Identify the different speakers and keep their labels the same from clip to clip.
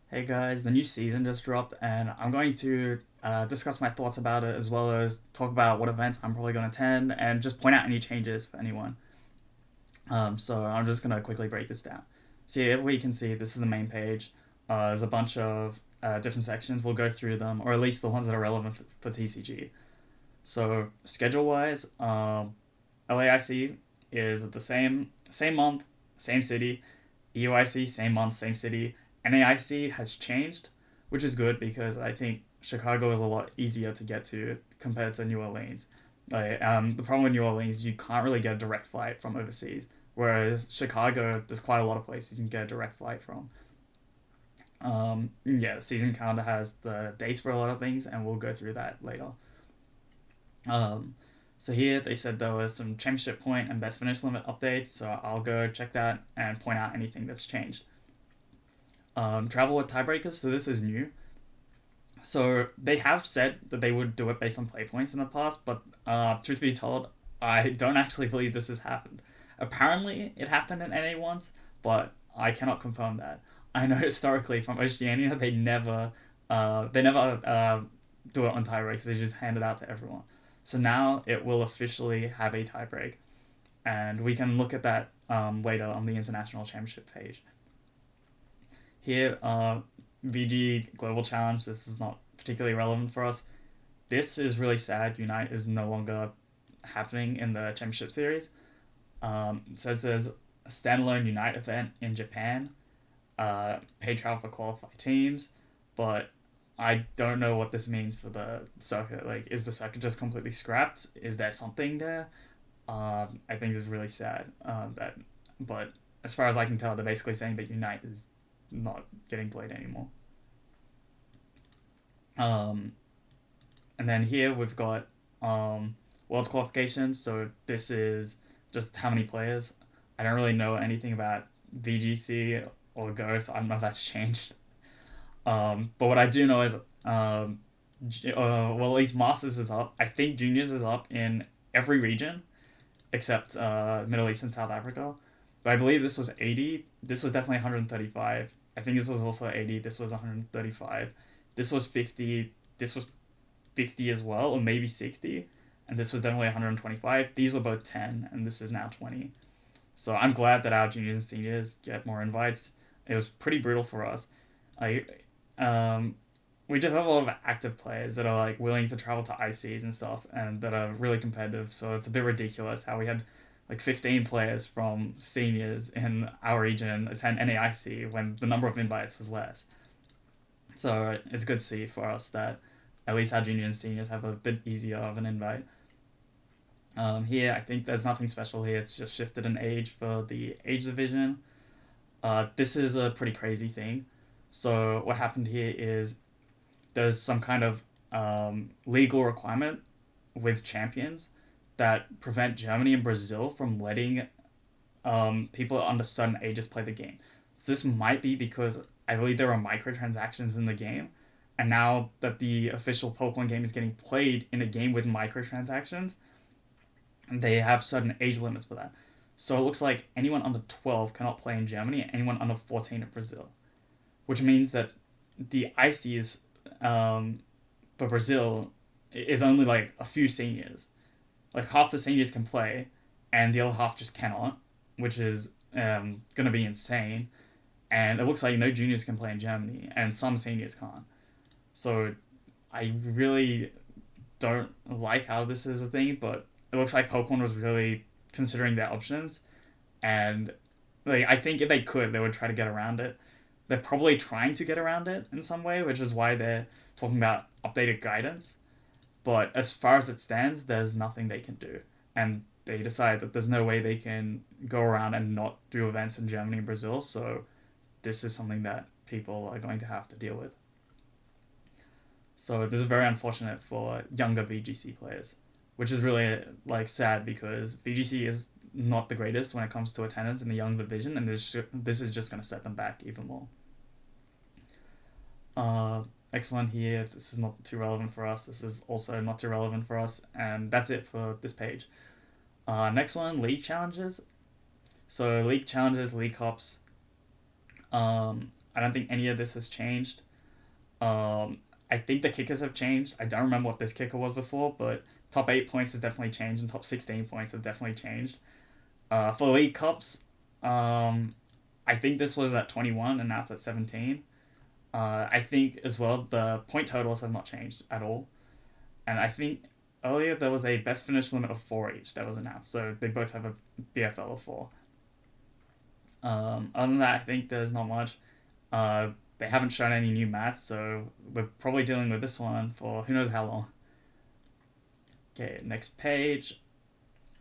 Speaker 1: Hey guys, the new season just dropped, and I'm going to discuss my thoughts about it as well as talk about what events I'm probably going to attend and just point out any changes for anyone. So I'm just going to quickly break this down. So, yeah, we can see this is the main page. There's a bunch of different sections. We'll go through them, or at least the ones that are relevant for TCG. So, schedule wise, LAIC is the same month, same city. EUIC, same month, same city. NAIC has changed, which is good because I think Chicago is a lot easier to get to compared to New Orleans. The problem with New Orleans, you can't really get a direct flight from overseas, whereas Chicago, there's quite a lot of places you can get a direct flight from. Yeah, the season calendar has the dates for a lot of things, and we'll go through that later. Um, so here they said there was some championship point and best finish limit updates, so I'll go check that and point out anything that's changed. Travel with tiebreakers, so this is new. So they have said that they would do it based on play points in the past, but truth be told, I don't actually believe this has happened. Apparently, it happened in NA once, but I cannot confirm that. I know historically from Oceania they never do it on tiebreaks. They just hand it out to everyone. So now it will officially have a tiebreak, and we can look at that later on the international championship page. Here, VG Global Challenge. This is not particularly relevant for us. This is really sad. Unite is no longer happening in the championship series. It says there's a standalone Unite event in Japan, paid travel for qualified teams, but I don't know what this means for the circuit. Like, is the circuit just completely scrapped? Is there something there? I think it's really sad but as far as I can tell, they're basically saying that Unite is not getting played anymore. Um, and then here we've got World's qualifications. So this is just how many players. I don't really know anything about VGC or Go, so I don't know if that's changed. But what I do know is, well, at least Masters is up. I think Juniors is up in every region except Middle East and South Africa. But I believe this was 80. This was definitely 135. I think this was also 80. This was 135. This was 50. This was 50 as well, or maybe 60. And this was definitely 125. These were both 10, and this is now 20. So I'm glad that our juniors and seniors get more invites. It was pretty brutal for us. I, um, we just have a lot of active players that are like willing to travel to ICs and stuff, and that are really competitive. So it's a bit ridiculous how we had like 15 players from seniors in our region attend NAIC when the number of invites was less. So it's good to see for us that at least our juniors and seniors have a bit easier of an invite. Here, I think there's nothing special here. It's just shifted an age for the age division. This is a pretty crazy thing. So what happened here is there's some kind of legal requirement with champions that prevent Germany and Brazil from letting people under certain ages play the game. This might be because I believe there are microtransactions in the game, and now that the official Pokemon game is getting played in a game with microtransactions, they have certain age limits for that. So it looks like anyone under 12 cannot play in Germany, and anyone under 14 in Brazil, which means that the ICs for Brazil is only like a few seniors. Like half the seniors can play, and the other half just cannot, which is gonna be insane. And it looks like no juniors can play in Germany, and some seniors can't. So I really don't like how this is a thing, but it looks like Pokemon was really considering their options, and like I think if they could, they would try to get around it. They're probably trying to get around it in some way, which is why they're talking about updated guidance. But as far as it stands, there's nothing they can do, and they decide that there's no way they can go around and not do events in Germany and Brazil. So this is something that people are going to have to deal with. So this is very unfortunate for younger VGC players, which is really like sad because VGC is not the greatest when it comes to attendance in the young division, and this is just going to set them back even more. Next one here. This is not too relevant for us. This is also not too relevant for us, and that's it for this page. Next one, league challenges. So league challenges, league cups. I don't think any of this has changed. I think the kickers have changed. I don't remember what this kicker was before, but top 8 points has definitely changed and top 16 points have definitely changed. For League Cups, I think this was at 21 and now it's at 17. I think as well the point totals have not changed at all. And I think earlier there was a best finish limit of 4 each that was announced, so they both have a BFL of 4. Other than that, I think there's not much. They haven't shown any new mats, so we're probably dealing with this one for who knows how long. Okay, next page.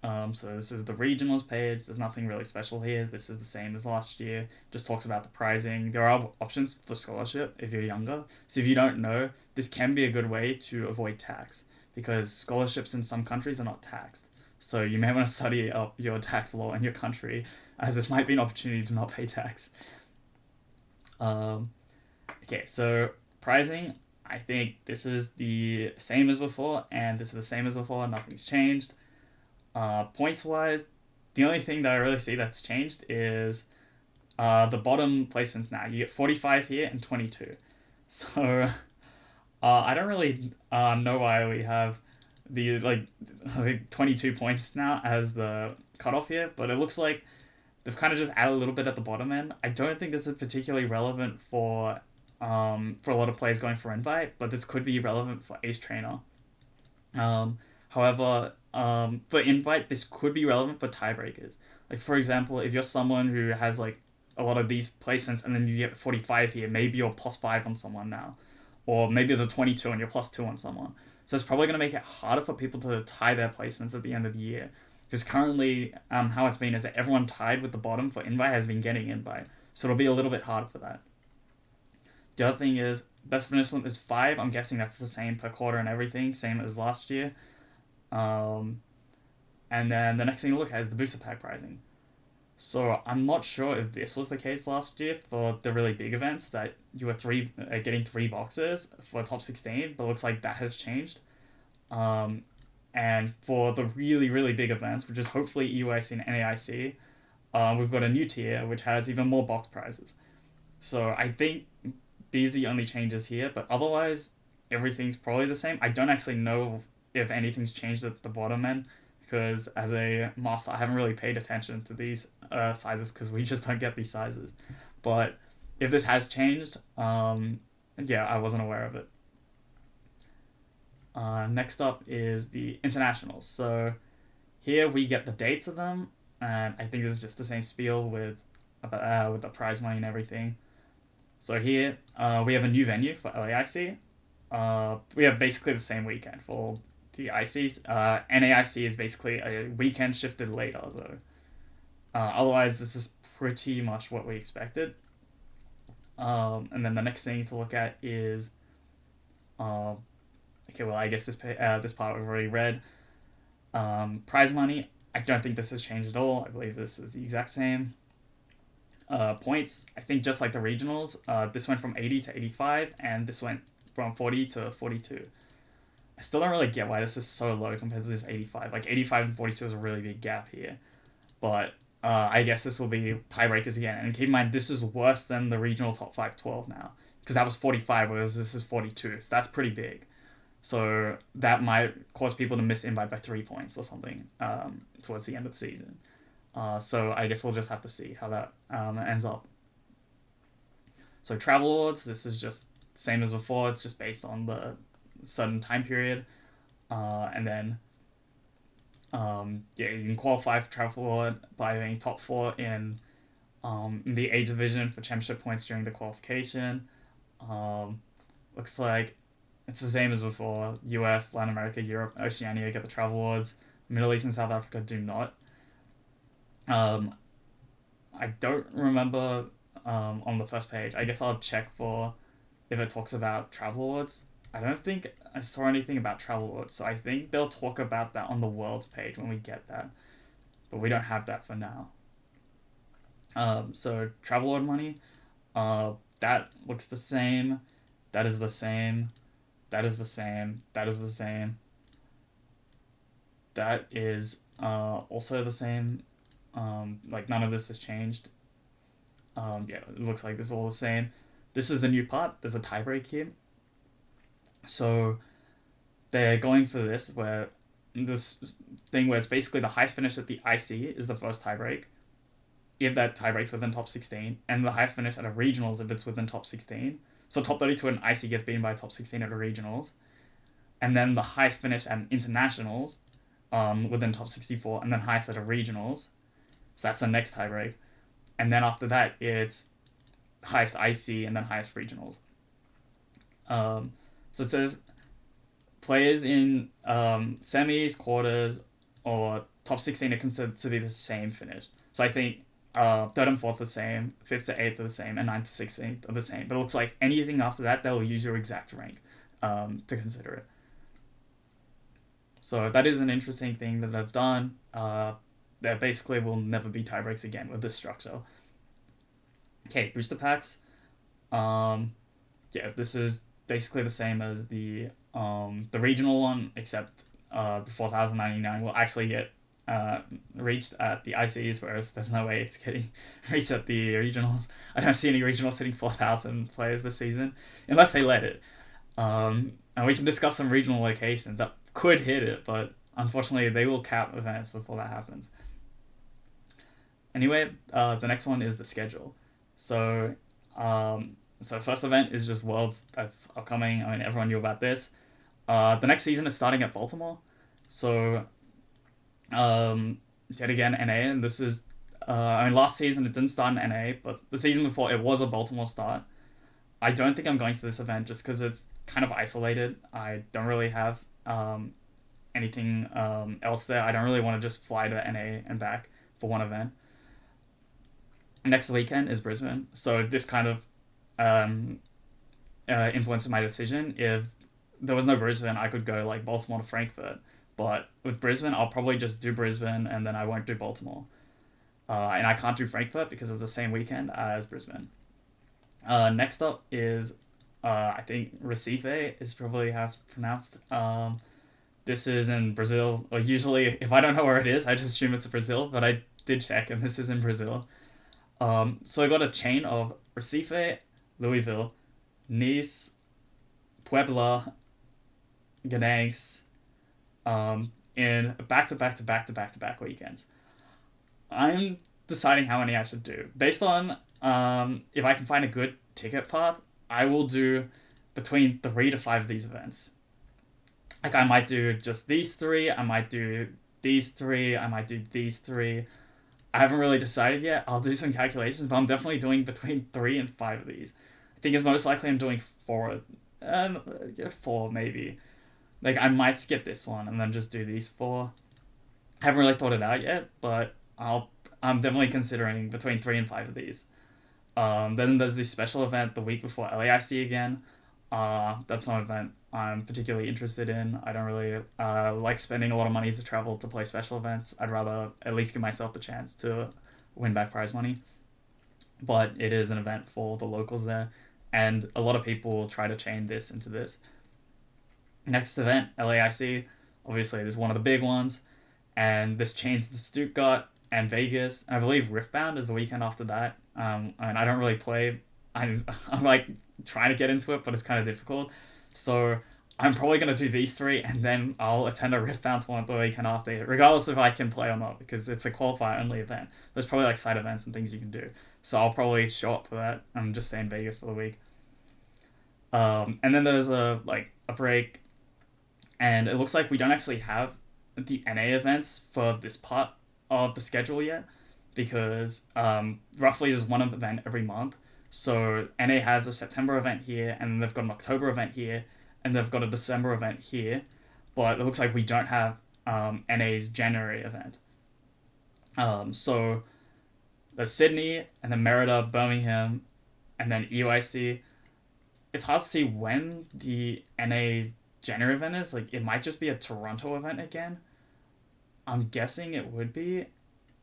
Speaker 1: So this is the regionals page. There's nothing really special here. This is the same as last year. Just talks about the pricing. There are options for scholarship if you're younger. So if you don't know, this can be a good way to avoid tax because scholarships in some countries are not taxed. So you may want to study up your tax law in your country, as this might be an opportunity to not pay tax. Okay, so pricing, I think this is the same as before, and this is the same as before. Nothing's changed. Points wise, the only thing that I really see that's changed is the bottom placements now. You get 45 here and 22. So I don't really know why we have the like 22 points now as the cutoff here, but it looks like they've kind of just added a little bit at the bottom end. I don't think this is particularly relevant for a lot of players going for invite, but this could be relevant for ace trainer. However, for invite, this could be relevant for tiebreakers. Like, for example, if you're someone who has, like, a lot of these placements and then you get 45 here, maybe you're +5 on someone now. Or maybe the 22 and you're +2 on someone. So it's probably going to make it harder for people to tie their placements at the end of the year. Because currently, how it's been is that everyone tied with the bottom for invite has been getting invite. So it'll be a little bit harder for that. The other thing is, best finish limit is 5. I'm guessing that's the same per quarter and everything, same as last year. And then the next thing to look at is the booster pack pricing. So I'm not sure if this was the case last year for the really big events that you were getting 3 boxes for top 16, but it looks like that has changed. And for the really, really big events, which is hopefully EUIC and NAIC, we've got a new tier which has even more box prizes. So I think these are the only changes here, but otherwise everything's probably the same. I don't actually know if anything's changed at the bottom end, because as a master, I haven't really paid attention to these sizes because we just don't get these sizes. But if this has changed, yeah, I wasn't aware of it. Next up is the internationals. So here we get the dates of them, and I think this is just the same spiel with the prize money and everything. So here we have a new venue for LAIC. We have basically the same weekend for the ICs. NAIC is basically a weekend shifted later though. Otherwise, this is pretty much what we expected. And then the next thing to look at is, okay, well I guess this part we've already read. Prize money, I don't think this has changed at all. I believe this is the exact same. Points, I think just like the regionals, this went from 80 to 85, and this went from 40 to 42. I still don't really get why this is so low compared to this 85. Like, 85 and 42 is a really big gap here. But I guess this will be tiebreakers again. And keep in mind, this is worse than the regional top 5-12 now. Because that was 45, whereas this is 42. So that's pretty big. So that might cause people to miss invite by 3 points or something towards the end of the season. So I guess we'll just have to see how that ends up. So travel awards, this is just same as before. It's just based on the certain time period. And then, yeah, you can qualify for travel award by being top 4 in the A division for championship points during the qualification. Looks like it's the same as before. US, Latin America, Europe, Oceania get the travel awards. Middle East and South Africa do not. I don't remember on the first page. I guess I'll check for if it talks about travel awards. I don't think I saw anything about travel awards, so I think they'll talk about that on the world's page when we get that. But we don't have that for now. So travel award money, that looks the same. That is the same. That is the same. That is the same. That is also the same. Like, none of this has changed. Yeah, it looks like this is all the same. this is the new part. There's a tiebreak here. So they're going for this thing where it's basically the highest finish at the IC is the first tiebreak, if that tiebreak's within top 16, and the highest finish at a regionals if it's within top 16. So top 32 at an IC gets beaten by top 16 at a regionals, and then the highest finish at an internationals within top 64, and then highest at a regionals. So that's the next tiebreak. And then after that, it's highest IC and then highest regionals. So it says players in semis, quarters, or top 16 are considered to be the same finish. So I think third and fourth are the same, fifth to eighth are the same, and ninth to 16th are the same. But it looks like anything after that, they'll use your exact rank to consider it. So that is an interesting thing that they've done. There basically will never be tiebreaks again with this structure. Okay, booster packs. Yeah, this is basically the same as the regional one, except the 4,099 will actually get reached at the ICs, whereas there's no way it's getting reached at the regionals. I don't see any regionals hitting 4,000 players this season, unless they let it. And we can discuss some regional locations that could hit it, but unfortunately they will cap events before that happens. Anyway, the next one is the schedule. So first event is just Worlds. That's upcoming. I mean, everyone knew about this. The next season is starting at Baltimore. So, yet again, NA. And this is, last season it didn't start in NA, but the season before it was a Baltimore start. I don't think I'm going for this event just because it's kind of isolated. I don't really have anything else there. I don't really want to just fly to NA and back for one event. Next weekend is Brisbane. So this kind of influenced my decision. If there was no Brisbane, I could go like Baltimore to Frankfurt. But with Brisbane, I'll probably just do Brisbane and then I won't do Baltimore. And I can't do Frankfurt because of the same weekend as Brisbane. Next up is, I think Recife is probably how it's pronounced. This is in Brazil. Or usually, if I don't know where it is, I just assume it's Brazil. But I did check, and this is in Brazil. So I got a chain of Recife, Louisville, Nice, Puebla, Gdańsk, in back-to-back weekends. I'm deciding how many I should do. Based on if I can find a good ticket path, I will do between 3 to 5 of these events. Like I might do just these 3, I might do these 3, I might do these 3. I haven't really decided yet. I'll do some calculations, but I'm definitely doing between 3 and 5 of these. I think it's most likely I'm doing 4 maybe. Like I might skip this one and then just do these 4. I haven't really thought it out yet, but I'm definitely considering between 3 and 5 of these. Then there's this special event the week before LAIC again. That's not an event I'm particularly interested in. I don't really like spending a lot of money to travel to play special events. I'd rather at least give myself the chance to win back prize money. But it is an event for the locals there, and a lot of people will try to chain this into this. Next event, LAIC. Obviously, this is one of the big ones, and this chains to Stuttgart and Vegas. I believe Riftbound is the weekend after that. I don't really play. I'm like trying to get into it, but it's kind of difficult. So I'm probably going to do these 3, and then I'll attend a Riftbound one the weekend after it, regardless if I can play or not, because it's a qualifier-only event. There's probably like side events and things you can do. So I'll probably show up for that and just stay in Vegas for the week. And then there's a break, and it looks like we don't actually have the NA events for this part of the schedule yet, because roughly there's one event every month. So NA has a September event here, and they've got an October event here, and they've got a December event here, but it looks like we don't have NA's January event. So there's Sydney, and then Merida, Birmingham, and then EUIC. It's hard to see when the NA January event is. Like, it might just be a Toronto event again. I'm guessing it would be.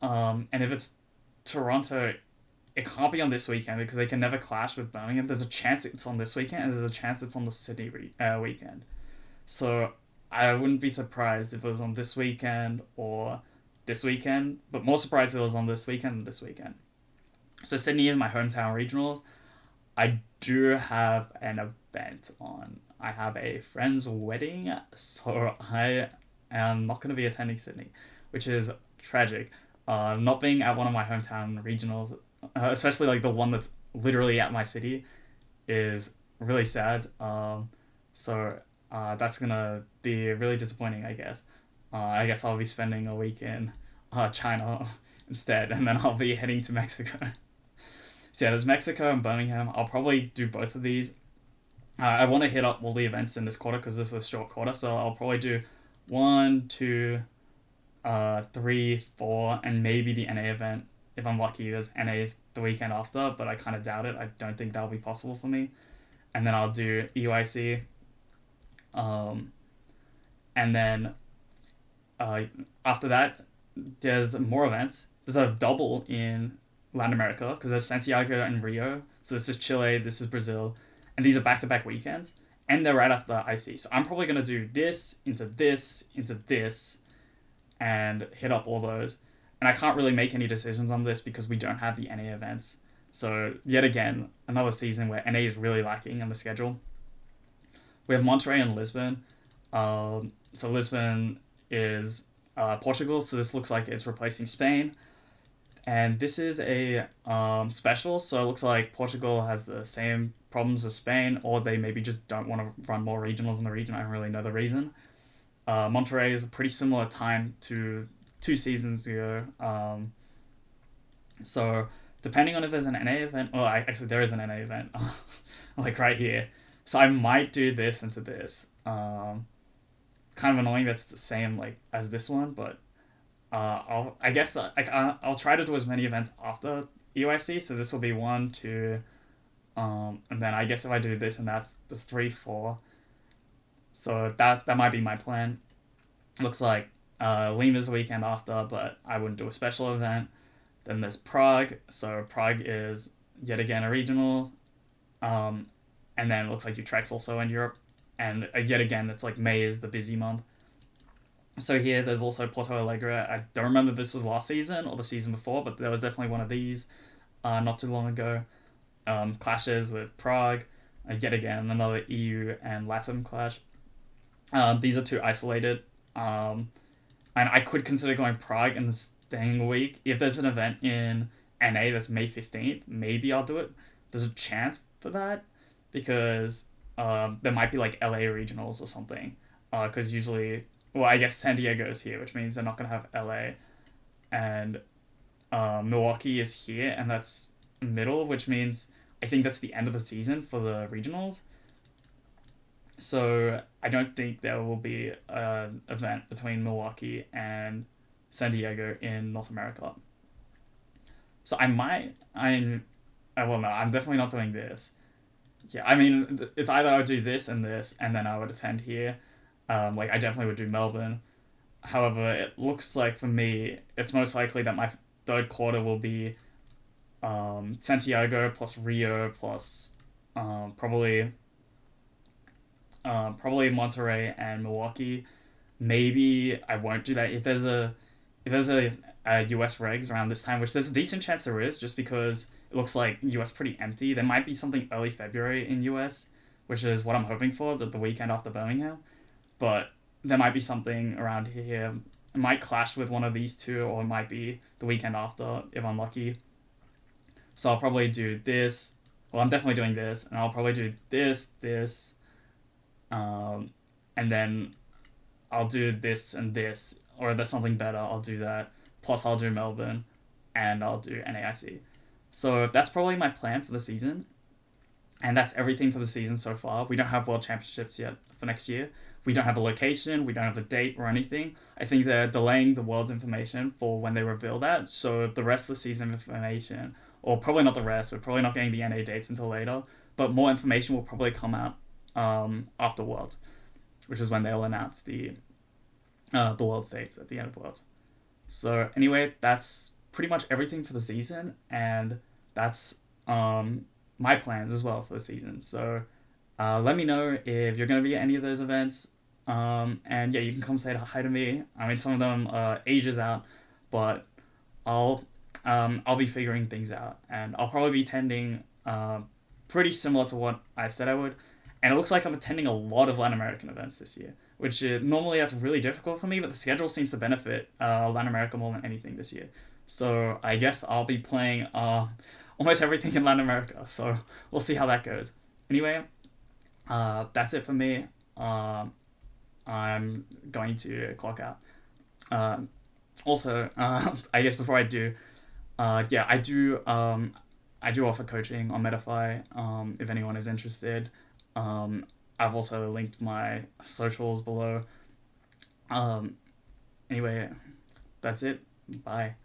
Speaker 1: And if it's Toronto, it can't be on this weekend because they can never clash with Birmingham. There's a chance it's on this weekend, and there's a chance it's on the Sydney weekend. So I wouldn't be surprised if it was on this weekend or this weekend, but more surprised if it was on this weekend than this weekend. So Sydney is my hometown regionals. I do have an event on. I have a friend's wedding, so I am not going to be attending Sydney, which is tragic. Not being at one of my hometown regionals, especially like the one that's literally at my city, is really sad. So that's gonna be really disappointing, I guess. I guess I'll be spending a week in China instead, and then I'll be heading to Mexico. So yeah, there's Mexico and Birmingham. I'll probably do both of these. I want to hit up all the events in this quarter because this is a short quarter, so I'll probably do one, two, three, four, and maybe the NA event. If I'm lucky, there's NAs the weekend after, but I kind of doubt it. I don't think that'll be possible for me. And then I'll do EUIC. And then after that, there's more events. There's a double in Latin America because there's Santiago and Rio. So this is Chile, this is Brazil, and these are back-to-back weekends, and they're right after the IC. So I'm probably gonna do this into this into this, and hit up all those. And I can't really make any decisions on this because we don't have the NA events. So yet again, another season where NA is really lacking on the schedule. We have Monterrey and Lisbon. So Lisbon is Portugal, so this looks like it's replacing Spain. And this is a special, so it looks like Portugal has the same problems as Spain, or they maybe just don't want to run more regionals in the region. I don't really know the reason. Monterrey is a pretty similar time to 2 seasons ago. So depending on if there's an NA event, well, actually there is an NA event, like right here. So I might do this into this. It's kind of annoying that's the same like as this one, but I guess I'll try to do as many events after EUIC. So this will be 1, 2, and then I guess if I do this and that's the 3, 4. So that might be my plan. Looks like Lima's the weekend after, but I wouldn't do a special event. Then there's Prague. So Prague is yet again a regional. And then it looks like Utrecht's also in Europe. And yet again, it's like May is the busy month. So here, there's also Porto Alegre. I don't remember if this was last season or the season before, but there was definitely one of these not too long ago. Clashes with Prague. Yet again, another EU and Latin clash. These are 2 isolated. And I could consider going Prague and staying a week. If there's an event in NA that's May 15th, maybe I'll do it. There's a chance for that because there might be like LA regionals or something. Because usually... Well, I guess San Diego is here, which means they're not going to have LA. And Milwaukee is here, and that's middle, which means I think that's the end of the season for the regionals. So I don't think there will be an event between Milwaukee and San Diego in North America. So I'm definitely not doing this. Yeah, I mean, it's either I would do this, and then I would attend here. Like, I definitely would do Melbourne. However, it looks like for me, it's most likely that my third quarter will be Santiago plus Rio plus probably Monterrey and Milwaukee. Maybe I won't do that if there's a US regs around this time, which there's a decent chance there is, just because it looks like US pretty empty. There might be something early February in US, which is what I'm hoping for, the weekend after Birmingham. But there might be something around here. It might clash with one of these 2, or it might be the weekend after if I'm lucky. So I'll probably do this. Well, I'm definitely doing this, and I'll probably do this, and then I'll do this and this, or if there's something better, I'll do that. Plus, I'll do Melbourne, and I'll do NAIC. So that's probably my plan for the season, and that's everything for the season so far. We don't have World Championships yet for next year. We don't have a location, we don't have a date or anything. I think they're delaying the world's information for when they reveal that, so the rest of the season information, or probably not the rest, we're probably not getting the NA dates until later, but more information will probably come out after World, which is when they'll announce the World's dates at the end of World. So anyway, that's pretty much everything for the season, and that's my plans as well for the season. So let me know if you're going to be at any of those events. And yeah, you can come say hi to me. I mean, some of them are ages out, but I'll be figuring things out, and I'll probably be attending pretty similar to what I said I would. And it looks like I'm attending a lot of Latin American events this year, which normally that's really difficult for me, but the schedule seems to benefit Latin America more than anything this year. So I guess I'll be playing almost everything in Latin America. So we'll see how that goes. Anyway, that's it for me. I'm going to clock out. Also, I guess before I do, yeah, I do offer coaching on Metafy. If anyone is interested, I've also linked my socials below. Um, anyway, that's it. Bye.